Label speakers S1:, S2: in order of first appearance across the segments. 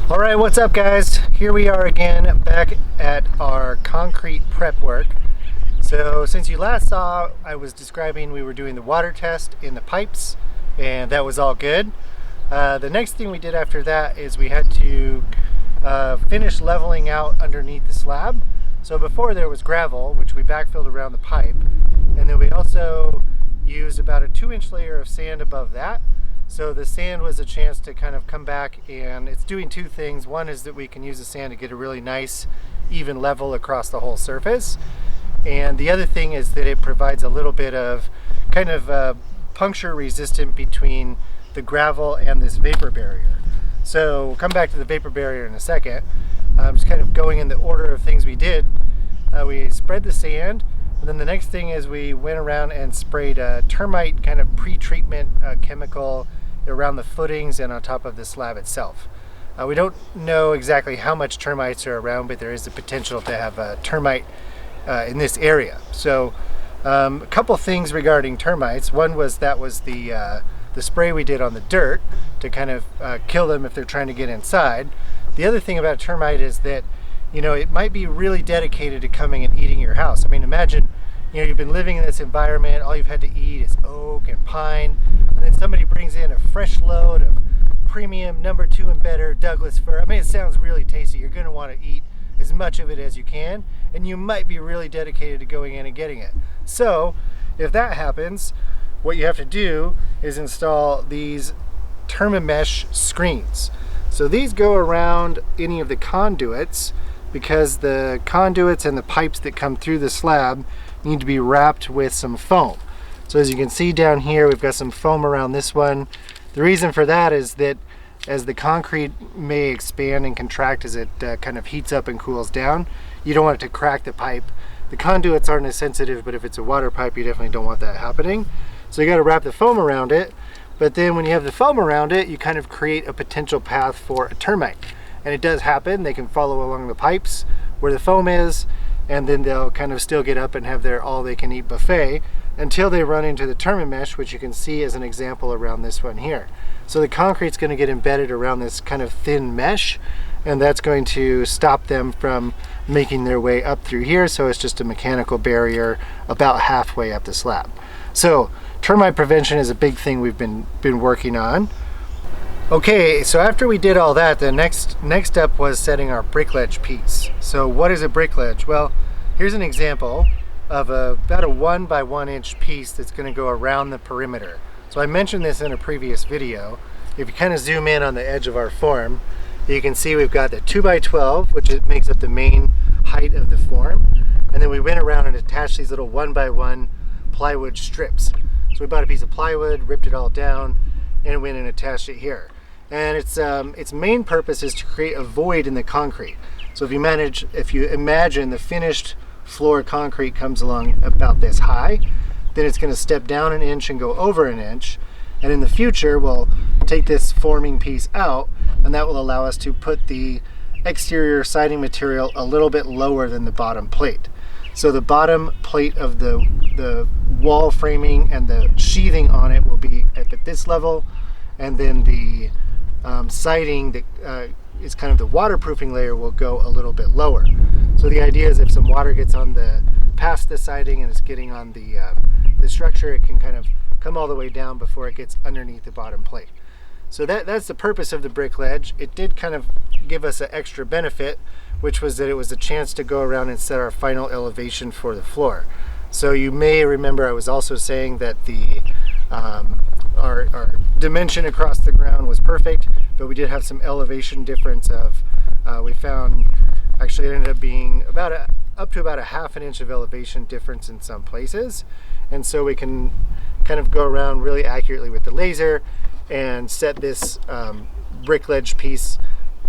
S1: All right, what's up guys? Here we are again back at our concrete prep work. So since you last saw, I was describing we were doing the water test in the pipes and that was all good. The next thing we did after that is we had to finish leveling out underneath the slab. So before there was gravel, which we backfilled around the pipe, and then we also used about a 2-inch layer of sand above that. So the sand was a chance to kind of come back, and it's doing two things. One is that we can use the sand to get a really nice even level across the whole surface, and the other thing is that it provides a little bit of kind of puncture resistant between the gravel and this vapor barrier. So we'll come back to the vapor barrier in a second. Just kind of going in the order of things we did. We spread the sand, and then the next thing is we went around and sprayed a termite kind of pre-treatment chemical around the footings and on top of the slab itself. We don't know exactly how much termites are around, but there is the potential to have a termite in this area. So a couple things regarding termites. One was the spray we did on the dirt to kind of kill them if they're trying to get inside. The other thing about a termite is that, you know, it might be really dedicated to coming and eating your house. I mean, imagine, you know, you've been living in this environment, all you've had to eat is oak and pine, and then somebody brings in a fresh load of premium number 2 and better Douglas fir. I mean, it sounds really tasty. You're going to want to eat as much of it as you can, and you might be really dedicated to going in and getting it. So if that happens, what you have to do is install these Termimesh screens. So these go around any of the conduits, because the conduits and the pipes that come through the slab need to be wrapped with some foam. So as you can see down here, we've got some foam around this one. The reason for that is that as the concrete may expand and contract as it kind of heats up and cools down, you don't want it to crack the pipe. The conduits aren't as sensitive, but if it's a water pipe, you definitely don't want that happening. So you got to wrap the foam around it, but then when you have the foam around it, you kind of create a potential path for a termite. And it does happen. They can follow along the pipes where the foam is, and then they'll kind of still get up and have their all-they-can-eat buffet until they run into the Termimesh, which you can see as an example around this one here. So the concrete's going to get embedded around this kind of thin mesh, and that's going to stop them from making their way up through here. So it's just a mechanical barrier about halfway up the slab. So termite prevention is a big thing we've been working on. Okay, so after we did all that, the next step was setting our brick ledge piece. So what is a brick ledge? Well, here's an example of about a 1 by 1 inch piece that's going to go around the perimeter. So I mentioned this in a previous video. If you kind of zoom in on the edge of our form, you can see we've got the 2 by 12, which makes up the main height of the form. And then we went around and attached these little 1 by 1 plywood strips. So we bought a piece of plywood, ripped it all down, and went and attached it here. And its main purpose is to create a void in the concrete. So if you imagine the finished floor concrete comes along about this high, then it's going to step down 1 inch and go over 1 inch. And in the future, we'll take this forming piece out, and that will allow us to put the exterior siding material a little bit lower than the bottom plate. So the bottom plate of the wall framing and the sheathing on it will be at this level, and then the siding that is kind of the waterproofing layer will go a little bit lower. So the idea is if some water gets on past the siding and it's getting on the structure, it can kind of come all the way down before it gets underneath the bottom plate. So that's the purpose of the brick ledge. It did kind of give us an extra benefit, which was that it was a chance to go around and set our final elevation for the floor. So you may remember I was also saying that our dimension across the ground was perfect, but we did have some elevation difference of, we found actually it ended up being up to about a 1/2 inch of elevation difference in some places. And so we can kind of go around really accurately with the laser and set this brick ledge piece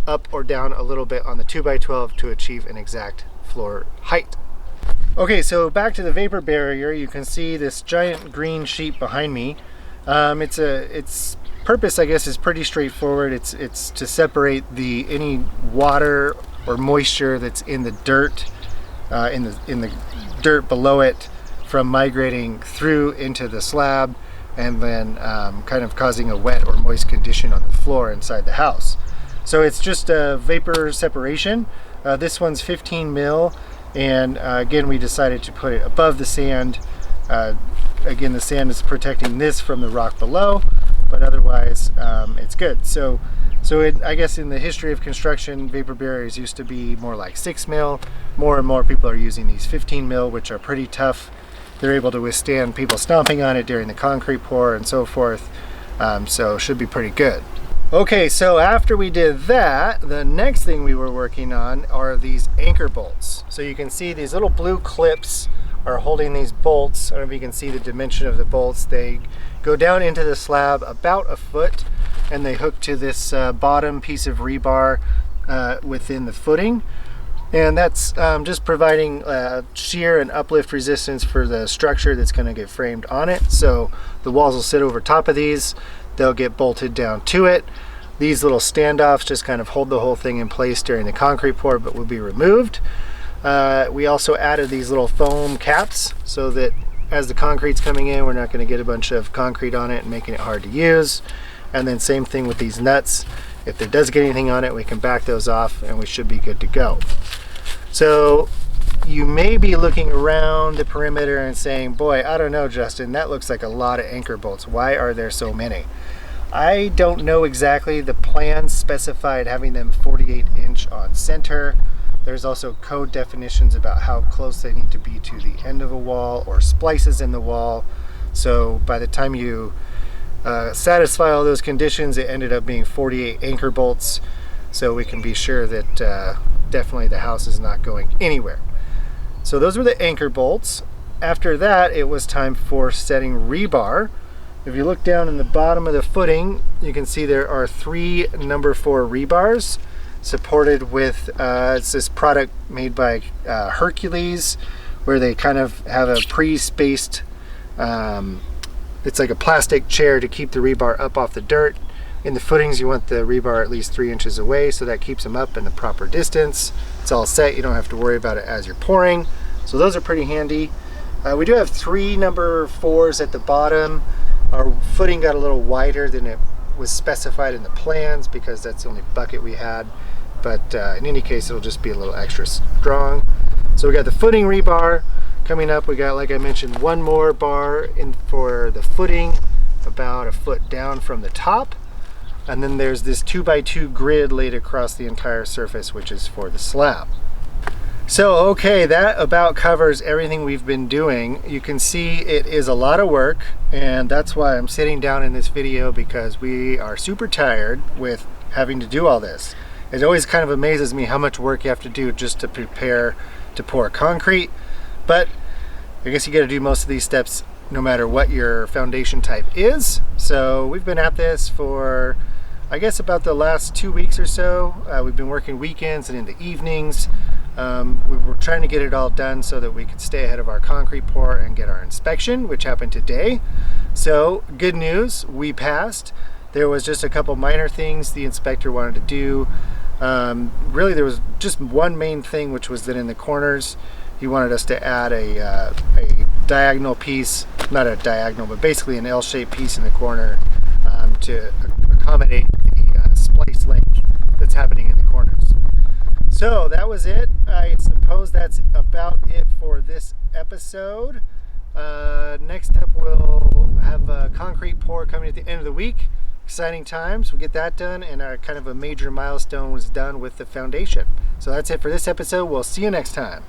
S1: up or down a little bit on the 2 by 12 to achieve an exact floor height. Okay, so back to the vapor barrier, you can see this giant green sheet behind me. Its purpose, I guess, is pretty straightforward. It's to separate any water or moisture that's in the dirt, in the dirt below it, from migrating through into the slab and then kind of causing a wet or moist condition on the floor inside the house. So it's just a vapor separation. This one's 15 mil, and again, we decided to put it above the sand. Again, the sand is protecting this from the rock below, but otherwise it's good. So I guess in the history of construction, vapor barriers used to be more like 6 mil. More and more people are using these 15 mil, which are pretty tough. They're able to withstand people stomping on it during the concrete pour and so forth. So it should be pretty good. Okay, so after we did that, the next thing we were working on are these anchor bolts. So you can see these little blue clips are holding these bolts. I don't know if you can see the dimension of the bolts. They go down into the slab about a foot, and they hook to this bottom piece of rebar within the footing. And that's just providing shear and uplift resistance for the structure that's going to get framed on it. So the walls will sit over top of these. They'll get bolted down to it. These little standoffs just kind of hold the whole thing in place during the concrete pour, but will be removed. We also added these little foam caps so that as the concrete's coming in, we're not going to get a bunch of concrete on it and making it hard to use. And then same thing with these nuts. If there does get anything on it, we can back those off and we should be good to go. So you may be looking around the perimeter and saying, boy, I don't know, Justin, that looks like a lot of anchor bolts. Why are there so many? I don't know exactly. The plans specified having them 48-inch on center. There's also code definitions about how close they need to be to the end of a wall or splices in the wall. So by the time you satisfy all those conditions, it ended up being 48 anchor bolts. So we can be sure that definitely the house is not going anywhere. So those were the anchor bolts. After that, it was time for setting rebar. If you look down in the bottom of the footing, you can see there are 3 number 4 rebars supported with, it's this product made by Hercules, where they kind of have a pre-spaced, it's like a plastic chair to keep the rebar up off the dirt. In the footings, you want the rebar at least 3 inches away, so that keeps them up in the proper distance. It's all set, you don't have to worry about it as you're pouring. So those are pretty handy. We do have 3 number 4s at the bottom. Our footing got a little wider than it was specified in the plans because that's the only bucket we had. But in any case, it'll just be a little extra strong. So we got the footing rebar coming up. We got, like I mentioned, 1 more bar in for the footing, about a foot down from the top. And then there's this 2x2 grid laid across the entire surface, which is for the slab. So, okay, that about covers everything we've been doing. You can see it is a lot of work, and that's why I'm sitting down in this video, because we are super tired with having to do all this. It always kind of amazes me how much work you have to do just to prepare to pour concrete, but I guess you got to do most of these steps no matter what your foundation type is. So we've been at this for, I guess, about the last 2 weeks or so. We've been working weekends and in the evenings. We were trying to get it all done so that we could stay ahead of our concrete pour and get our inspection, which happened today. So good news, we passed. There was just a couple minor things the inspector wanted to do. Really there was just one main thing, which was that in the corners he wanted us to add a diagonal piece, not a diagonal, but basically an L-shaped piece in the corner to accommodate the splice length that's happening in the corners. So that was it. I suppose that's about it for this episode. Next up, we'll have a concrete pour coming at the end of the week. Exciting times. We'll get that done, and our kind of a major milestone was done with the foundation. So that's it for this episode. We'll see you next time.